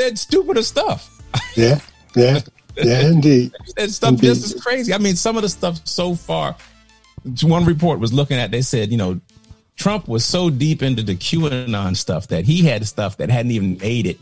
said stupider stuff. Yeah, indeed. That stuff just is crazy. I mean, some of the stuff so far. One report was looking at. They said, Trump was so deep into the QAnon stuff that he had stuff that hadn't even made it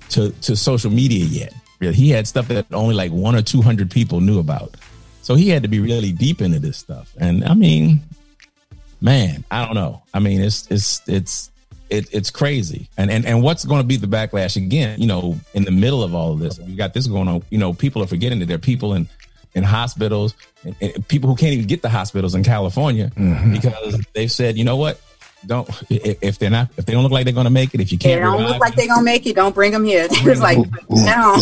to social media yet. He had stuff that only like 100 or 200 people knew about. So he had to be really deep into this stuff. And I mean, man, I don't know. I mean, it's crazy. And what's going to be the backlash again, in the middle of all of this? We got this going on. People are forgetting that there are people in hospitals and people who can't even get to hospitals in California because they've said, you know what? If they don't look like they're going to make it, if you can't, they don't look like they're going to make it, don't bring them here. It's like, no.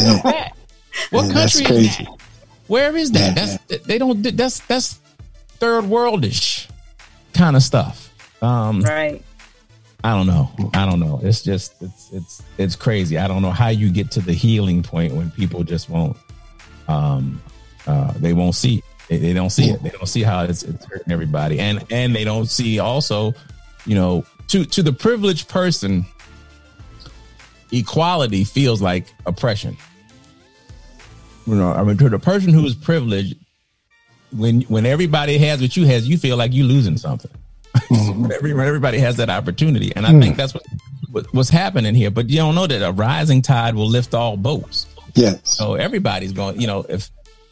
What country is that? Where is that? That's third worldish kind of stuff. Right. I don't know. It's just, it's crazy. I don't know how you get to the healing point when people just won't, they won't see it. They don't see it. They don't see how it's hurting everybody. And they don't see also, to the privileged person, equality feels like oppression. To the person who is privileged, when everybody has what you has, you feel like you're losing something. When everybody has that opportunity. And I think that's what's happening here. But you don't know that a rising tide will lift all boats. Yes. So everybody's going,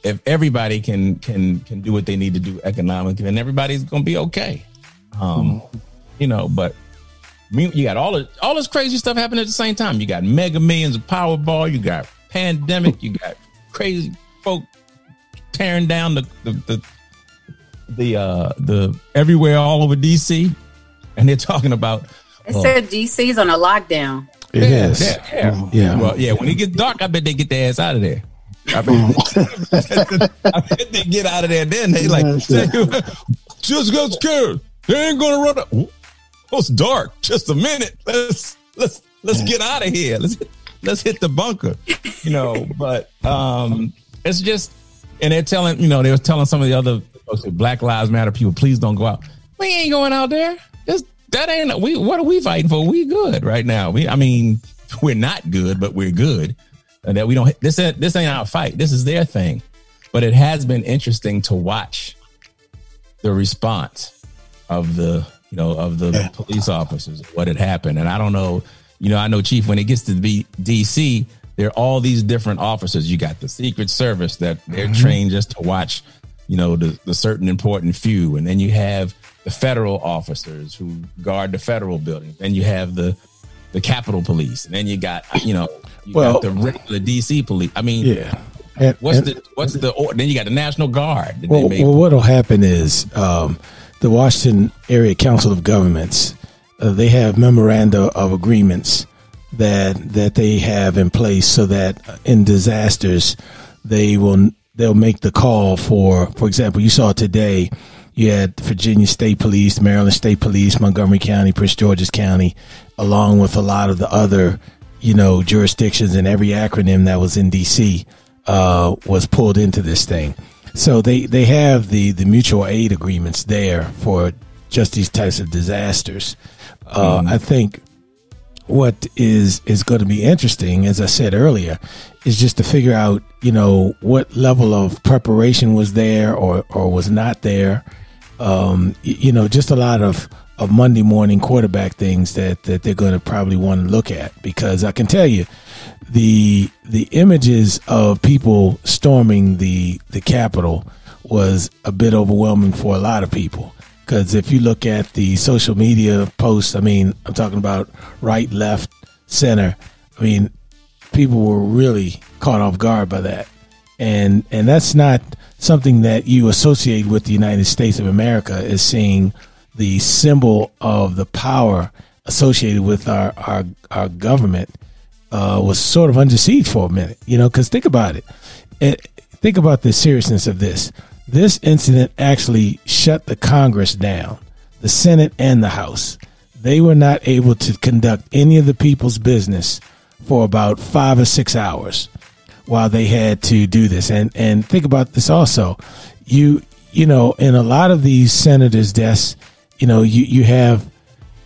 if everybody can do what they need to do economically, then everybody's going to be okay. But you got all this crazy stuff happening at the same time. You got Mega Millions of Powerball. You got pandemic. You got crazy folk tearing down the everywhere all over DC, and they're talking about. They said DC's on a lockdown. It is. Yeah. Well, when it gets dark, I bet they get their ass out of there. I bet they get out of there. Then they just got scared. They ain't gonna run up. Oh, it's dark. Just a minute. Let's get out of here. Let's hit the bunker. But it's just, and they're telling, they were telling some of the other folks, Black Lives Matter people, please don't go out. We ain't going out there. What are we fighting for? We good right now. We're not good, but we're good. And that we don't. This ain't our fight. This is their thing. But it has been interesting to watch the response of the police officers, what had happened. And I don't know. I know, Chief, when it gets to DC, there are all these different officers. You got the Secret Service that they're trained just to watch, the certain important few. And then you have the federal officers who guard the federal buildings. Then you have the Capitol Police. And then you got, got the regular DC police. I mean, then you got the National Guard. What'll happen is the Washington Area Council of Governments, they have memoranda of agreements that they have in place so that in disasters they'll make the call for example, you saw today you had Virginia State Police, Maryland State Police, Montgomery County, Prince George's County, along with a lot of the other jurisdictions, and every acronym that was in DC was pulled into this thing. So they have the mutual aid agreements there for just these types of disasters. I think what is going to be interesting, as I said earlier, is just to figure out, what level of preparation was there or was not there. Just a lot of Monday morning quarterback things that they're going to probably want to look at, because I can tell you the images of people storming the Capitol was a bit overwhelming for a lot of people. Because if you look at the social media posts, I'm talking about right, left, center. People were really caught off guard by that. And that's not something that you associate with the United States of America, is seeing the symbol of the power associated with our government was sort of under siege for a minute, because think about it. Think about the seriousness of this. This incident actually shut the Congress down, the Senate and the House. They were not able to conduct any of the people's business for about 5 or 6 hours while they had to do this. And think about this also. In a lot of these senators' desks, you have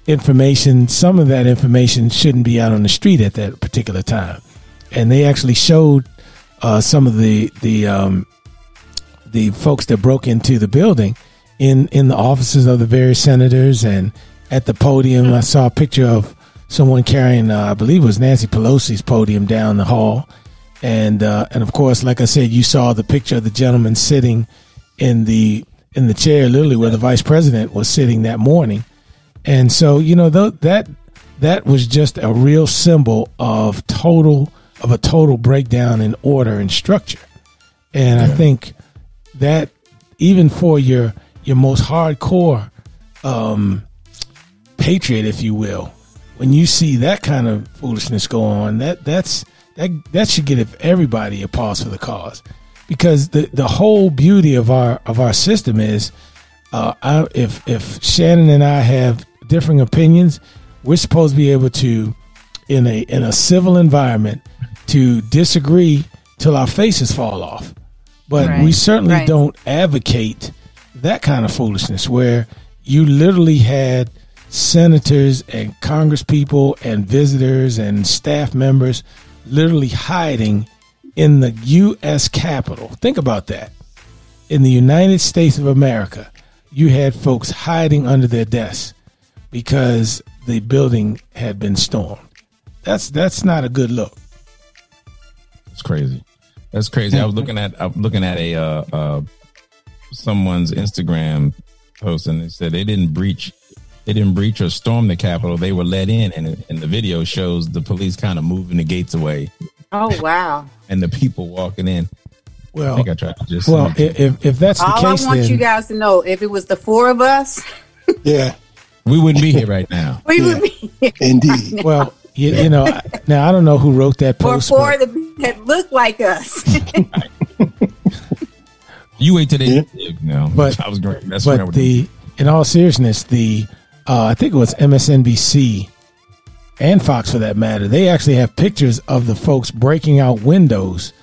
information. Some of that information shouldn't be out on the street at that particular time. and they actually showed some of the folks that broke into the building in the offices of the various senators, and at the podium I saw a picture of someone carrying I believe it was Nancy Pelosi's podium down the hall, and of course, like I said, you saw the picture of the gentleman sitting in the chair literally where the vice president was sitting that morning. And so, that was just a real symbol of a total breakdown in order and structure. And I think that even for your most hardcore patriot, if you will, when you see that kind of foolishness go on, that should give everybody a pause for the cause, because the whole beauty of our system is if Shannon and I have differing opinions, we're supposed to be able to, in a civil environment, to disagree till our faces fall off. But we certainly don't advocate that kind of foolishness where you literally had senators and congresspeople and visitors and staff members literally hiding in the U.S. Capitol. Think about that. In the United States of America, you had folks hiding under their desks because the building had been stormed. That's not a good look. It's crazy. That's crazy. I was looking at a someone's Instagram post, and they said they didn't breach or storm the Capitol. They were let in, and the video shows the police kind of moving the gates away. Oh wow! And the people walking in. Well, I think I tried to just. Well, if that's the case, all I want you guys to know, if it was the four of us, we wouldn't be here right now. We would be here. Indeed. Right well, now I don't know who wrote that post. Or four that look like us. You wait till they, but I was great. That's but in all seriousness, I think it was MSNBC and Fox, for that matter, they actually have pictures of the folks breaking out windows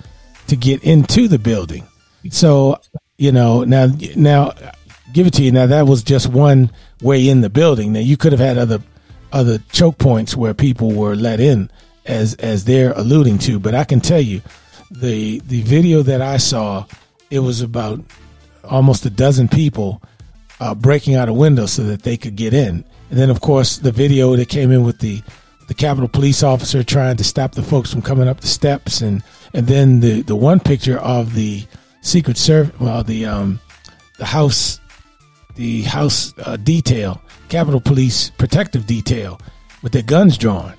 to get into the building. So, now give it to you. Now that was just one way in the building. Now you could have had other choke points where people were let in, as they're alluding to. But I can tell you, the video that I saw, it was about almost a dozen people breaking out a window so that they could get in. And then, of course, the video that came in with the Capitol police officer trying to stop the folks from coming up the steps, and then the one picture of the Secret Service, the House detail, Capitol Police protective detail, with their guns drawn.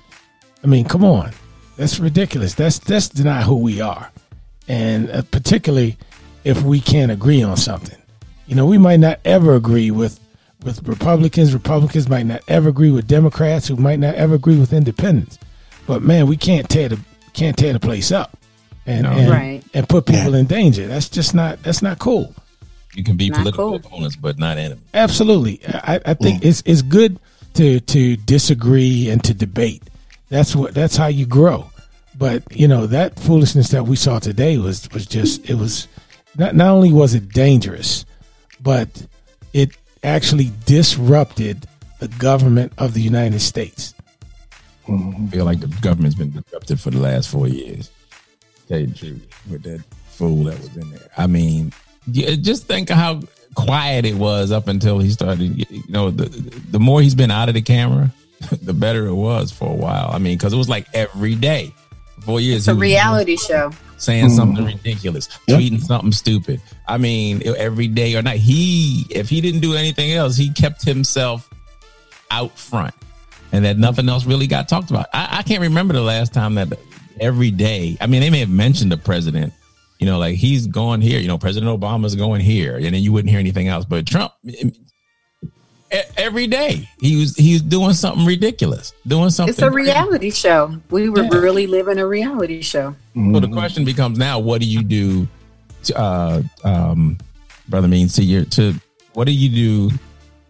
I mean, come on, that's ridiculous. That's not who we are, and particularly if we can't agree on something. We might not ever agree with Republicans. Republicans might not ever agree with Democrats, who might not ever agree with independents. But man, we can't tear the place up and put people in danger. That's not cool. You can be not political cool. opponents, but not enemies. Absolutely. I think it's good to disagree and to debate. That's how you grow. But that foolishness that we saw today was not only was it dangerous, but it actually disrupted the government of the United States. I feel like the government's been disrupted for the last 4 years. Tell you the truth, with that fool that was in there. I mean, just think of how quiet it was up until he started. The more he's been out of the camera, the better it was for a while. I mean, because it was like every day. 4 years. It's a reality show. Saying something ridiculous, tweeting something stupid. I mean, every day or night. If he didn't do anything else, he kept himself out front, and that nothing else really got talked about. I can't remember the last time that every day. I mean, they may have mentioned the president, like he's going here. President Obama's going here, and then you wouldn't hear anything else. But Trump, every day he's doing something ridiculous, doing something. It's a reality show. We were really living a reality show. So the question becomes now: what do you do, Brother Mean? What do you do?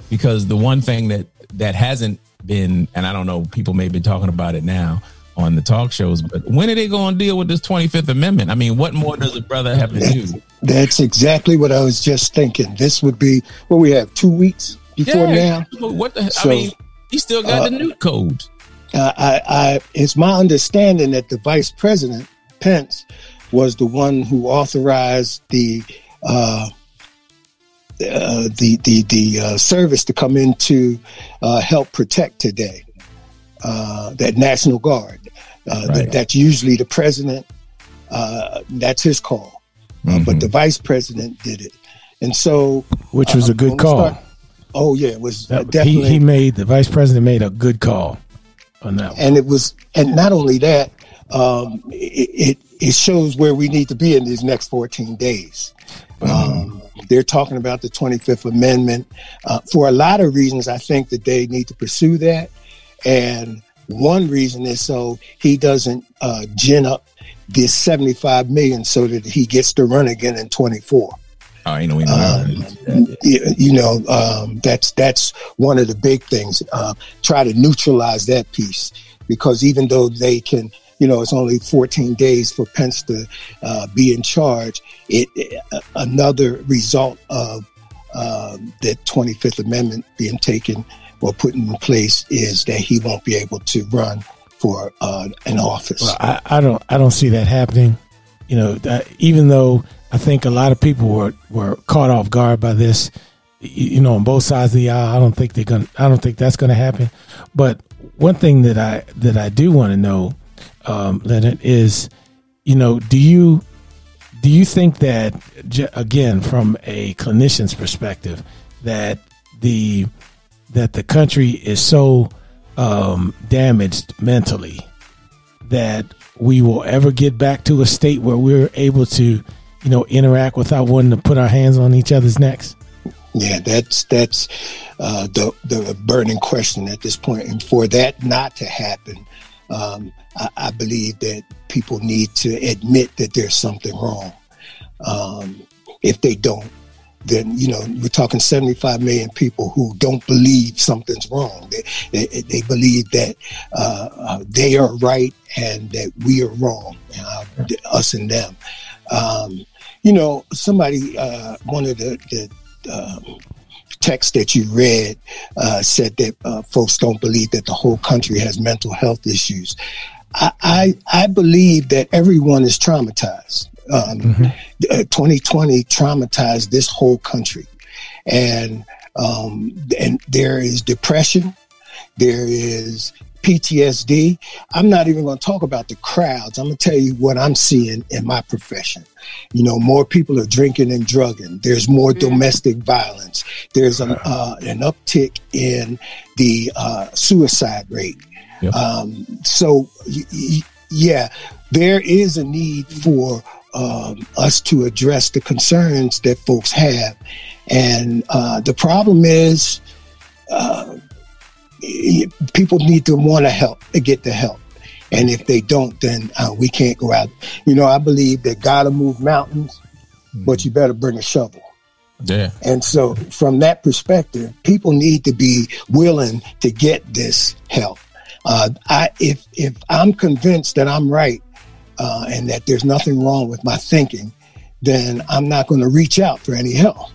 Because the one thing that hasn't been, and I don't know, people may be talking about it now on the talk shows, but when are they going to deal with this 25th Amendment? I mean, what more does a brother have to do? That's exactly what I was just thinking. This would be what we have 2 weeks before now. What the? I mean, he still got the new codes. It's my understanding that the vice president Pence was the one who authorized the service to come in to help protect today, that National Guard. That's usually the president. That's his call. But the vice president did it. And so, which was a good call. It was definitely. The vice president made a good call on that one. And it was, and not only that, it shows where we need to be in these next 14 days. They're talking about the 25th Amendment. For a lot of reasons, I think that they need to pursue that. And one reason is so he doesn't gin up this 75 million so that he gets to run again in 24. I know. That's one of the big things. Try to neutralize that piece, because even though they can, it's only 14 days for Pence to be in charge. Another result of the 25th Amendment being taken or put in place is that he won't be able to run for an office. Well, I don't see that happening. Even though I think a lot of people were caught off guard by this, on both sides of the aisle. I don't think that's gonna happen. But one thing that I do want to know, Leonard, is, do you think that, again, from a clinician's perspective, that the country is so damaged mentally that we will ever get back to a state where we're able to, interact without wanting to put our hands on each other's necks? Yeah, that's the burning question at this point. And for that not to happen, I believe that people need to admit that there's something wrong. If they don't, then, we're talking 75 million people who don't believe something's wrong. They believe that they are right and that we are wrong, us and them. Somebody, one of the text that you read said that folks don't believe that the whole country has mental health issues. I believe that everyone is traumatized. 2020 traumatized this whole country, and there is depression, there is PTSD. I'm not even going to talk about the crowds. I'm going to tell you what I'm seeing in my profession. More people are drinking and drugging. There's more domestic violence. There's an uptick in the suicide rate. Yep. There is a need for us to address the concerns that folks have. And the problem is people need to want to help, get the help. And if they don't, then we can't go out. I believe that God will move mountains, but you better bring a shovel. Yeah. And so from that perspective, people need to be willing to get this help. If I'm convinced that I'm right, and that there's nothing wrong with my thinking, then I'm not going to reach out for any help.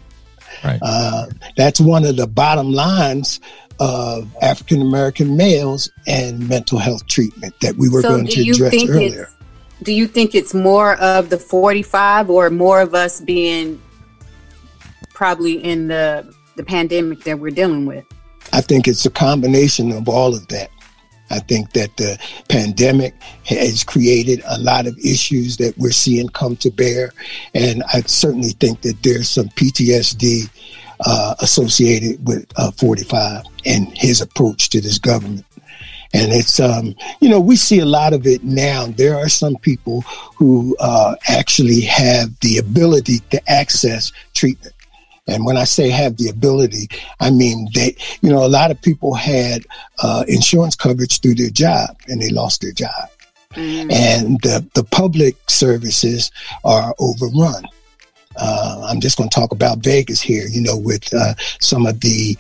Right. That's one of the bottom lines of African American males and mental health treatment that we were going to address earlier. Do you think it's more of the 45 or more of us being probably in the pandemic that we're dealing with? I think it's a combination of all of that. I think that the pandemic has created a lot of issues that we're seeing come to bear. And I certainly think that there's some PTSD associated with 45 and his approach to this government. And it's, we see a lot of it now. There are some people who actually have the ability to access treatment. And when I say have the ability, I mean they, a lot of people had insurance coverage through their job and they lost their job. And the public services are overrun. I'm just going to talk about Vegas here, with some of the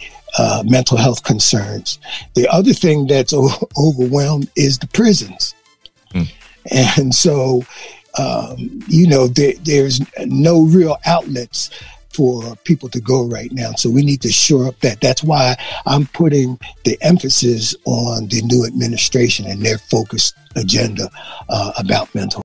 mental health concerns. The other thing that's overwhelmed is the prisons. And so, there's no real outlets for people to go right now. So we need to shore up that. That's why I'm putting the emphasis on the new administration and their focused agenda about mental